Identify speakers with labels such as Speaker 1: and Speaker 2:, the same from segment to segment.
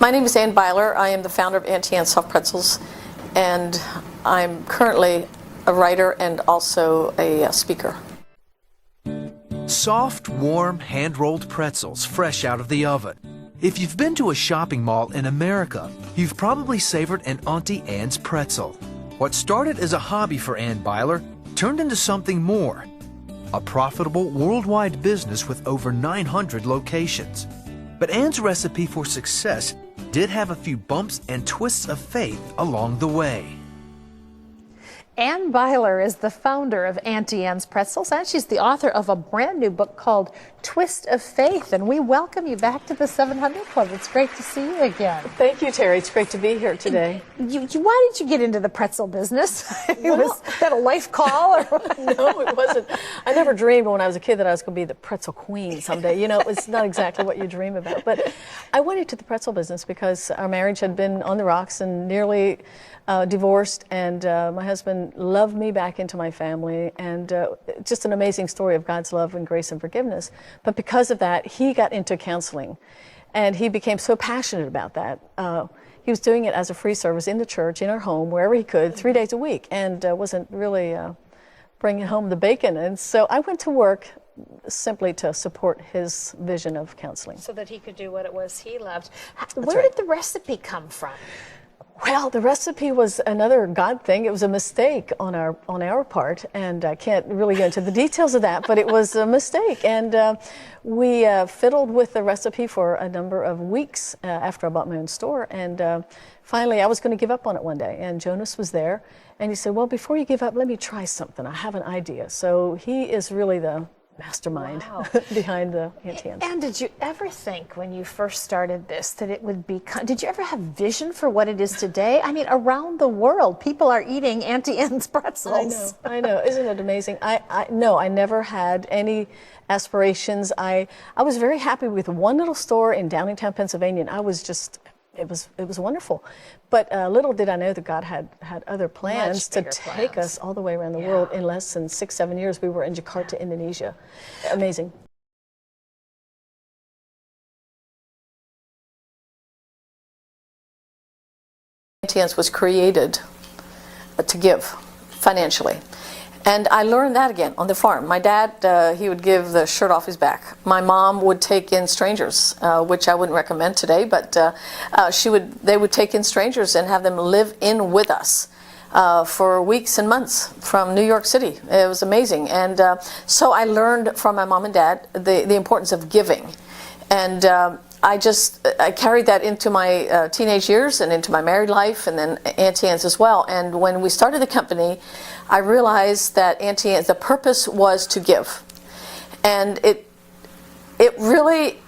Speaker 1: My name is Ann Beiler. I am the founder of Auntie Anne's Soft Pretzels, and I'm currently a writer and also a speaker.
Speaker 2: Soft, warm, hand-rolled pretzels fresh out of the oven. If you've been to a shopping mall in America, you've probably savored an Auntie Anne's pretzel. What started as a hobby for Ann Beiler turned into something more. A profitable worldwide business with over 900 locations. But Ann's recipe for success did have a few bumps and twists of faith along the way.
Speaker 3: Ann Beiler is the founder of Auntie Anne's Pretzels, and she's the author of a brand new book called Twist of Faith. And we welcome you back to the 700 Club. It's great to see you again.
Speaker 1: Thank you, Terry. It's great to be here today.
Speaker 3: Why did you get into the pretzel business? Was that a life call? Or?
Speaker 1: No, it wasn't. I never dreamed when I was a kid that I was going to be the pretzel queen someday. You know, it was not exactly what you dream about. But I went into the pretzel business because our marriage had been on the rocks and nearly divorced, and my husband loved me back into my family, and just an amazing story of God's love and grace and forgiveness. But because of that, he got into counseling, and he became so passionate about that. He was doing it as a free service in the church, in our home, wherever he could, 3 days a week, and wasn't really bringing home the bacon. And so I went to work simply to support his vision of counseling.
Speaker 3: So that he could do what it was he loved.
Speaker 1: Where
Speaker 3: Where did the recipe come from?
Speaker 1: Well, the recipe was another God thing. It was a mistake on our part, and I can't really go into the details of that, but it was a mistake. And we fiddled with the recipe for a number of weeks after I bought my own store. And finally, I was going to give up on it one day, and Jonas was there, and he said, well, before you give up, let me try something. I have an idea. So he is really the mastermind behind the Auntie Anne's.
Speaker 3: And did you ever think when you first started this that it would become, did you ever have vision for what it is today? I mean, around the world, people are eating Auntie Anne's pretzels.
Speaker 1: I know. Isn't it amazing? No, I never had any aspirations. I was very happy with one little store in Downingtown, Pennsylvania, and I was just, it was wonderful. But little did I know that God had other plans to take us all the way around the world. In less than 6-7 years, we were in Jakarta, Indonesia. Amazing. Auntie Anne's was created to give financially. And I learned that again on the farm. My dad, he would give the shirt off his back. My mom would take in strangers, which I wouldn't recommend today, but they would take in strangers and have them live in with us for weeks and months from New York City. It was amazing. And so I learned from my mom and dad the importance of giving. And I carried that into my teenage years and into my married life, and then Auntie Anne's as well. And when we started the company, I realized that Auntie Anne's, the purpose was to give. And it really,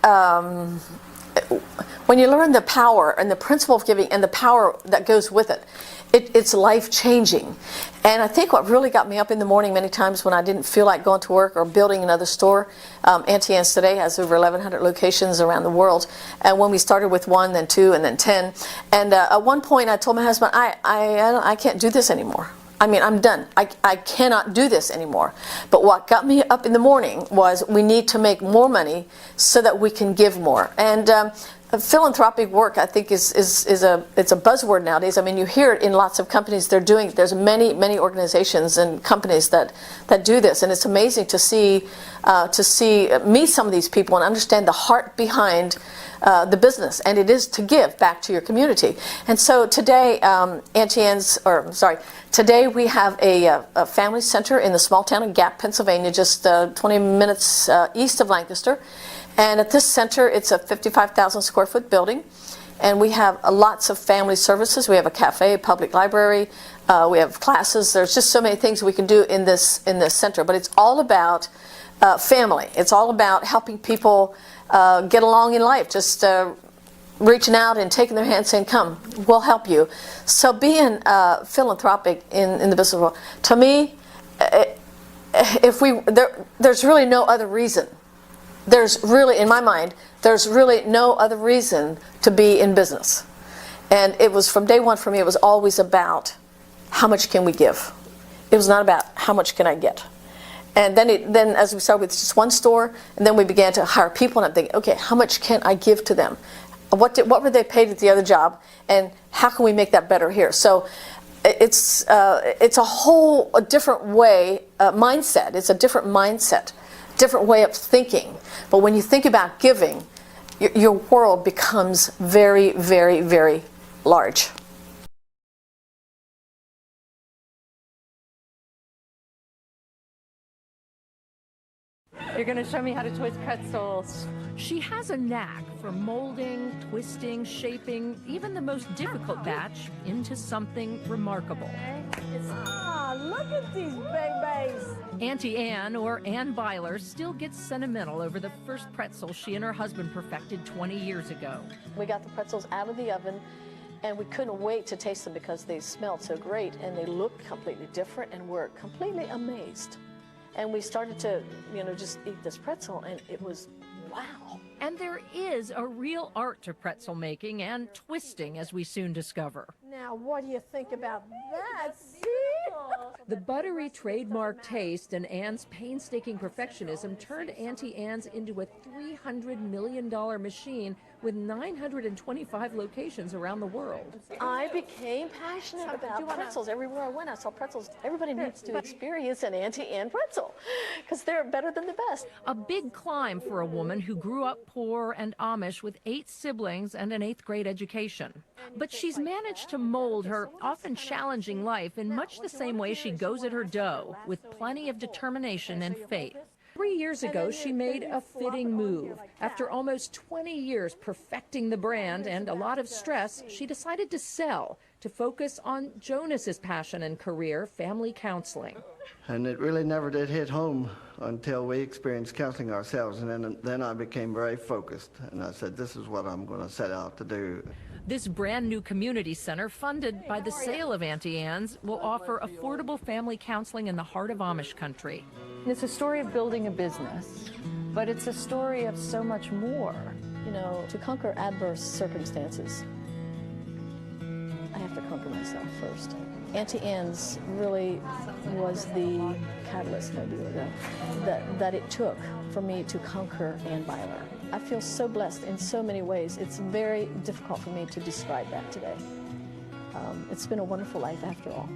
Speaker 1: when you learn the power and the principle of giving and the power that goes with it, it's life-changing. And I think what really got me up in the morning many times when I didn't feel like going to work or building another store, Auntie Anne's today has over 1,100 locations around the world. And when we started with 1, then 2, and then 10. And at one point I told my husband, I can't do this anymore. I mean, I'm done. I cannot do this anymore. But what got me up in the morning was we need to make more money so that we can give more. And philanthropic work, I think, it's a buzzword nowadays. I mean, you hear it in lots of companies. There's many organizations and companies that do this, and it's amazing to meet some of these people and understand the heart behind the business, and it is to give back to your community. And so today, today we have a family center in the small town of Gap, Pennsylvania, just 20 minutes east of Lancaster. And at this center, it's a 55,000 square foot building, and we have lots of family services. We have a cafe, a public library, we have classes. There's just so many things we can do in this center. But it's all about family. It's all about helping people get along in life. Just reaching out and taking their hand, saying, "Come, we'll help you." So being philanthropic in the business world, to me, there's really no other reason. There's really, in my mind, there's really no other reason to be in business. And it was from day one for me, it was always about how much can we give. It was not about how much can I get. And then as we started with just one store, and then we began to hire people, and I'm thinking, okay, how much can I give to them? What were they paid at the other job, and how can we make that better here? So it's a different way, mindset. It's a different mindset, different way of thinking. But when you think about giving, your world becomes very, very, very large.
Speaker 3: You're going to show me how to twist pretzels.
Speaker 4: She has a knack for molding, twisting, shaping even the most difficult batch into something remarkable.
Speaker 5: Look at these babies.
Speaker 4: Auntie Anne, or Ann Beiler, still gets sentimental over the first pretzel she and her husband perfected 20 years ago.
Speaker 1: We got the pretzels out of the oven, and we couldn't wait to taste them because they smelled so great and they looked completely different, and we're completely amazed. And we started to, just eat this pretzel, and it was wow.
Speaker 4: And there is a real art to pretzel making and twisting, as we soon discover.
Speaker 5: Now, what do you think about that? See?
Speaker 4: The buttery trademark taste and Anne's painstaking perfectionism turned Auntie Anne's into a $300 million machine with 925 locations around the world.
Speaker 1: I became passionate about pretzels. Everywhere I went, I saw pretzels. Everybody needs to experience an Auntie Anne pretzel because they're better than the best.
Speaker 4: A big climb for a woman who grew up poor and Amish with 8 siblings and an 8th grade education. But she's managed to mold her often challenging life in much the same way she goes at her dough, with plenty of determination and faith. 3 years ago, she made a fitting move. After almost 20 years perfecting the brand and a lot of stress, she decided to sell to focus on Jonas's passion and career, family counseling.
Speaker 6: And it really never did hit home until we experienced counseling ourselves, and then I became very focused, and I said, this is what I'm going to set out to do.
Speaker 4: This brand new community center, funded by the sale of Auntie Anne's, will offer affordable family counseling in the heart of Amish country.
Speaker 7: It's a story of building a business, but it's a story of so much more.
Speaker 1: To conquer adverse circumstances, I have to conquer myself first. Auntie Anne's really was the catalyst, maybe, that it took for me to conquer Ann Beiler. I feel so blessed in so many ways. It's very difficult for me to describe that today. It's been a wonderful life after all.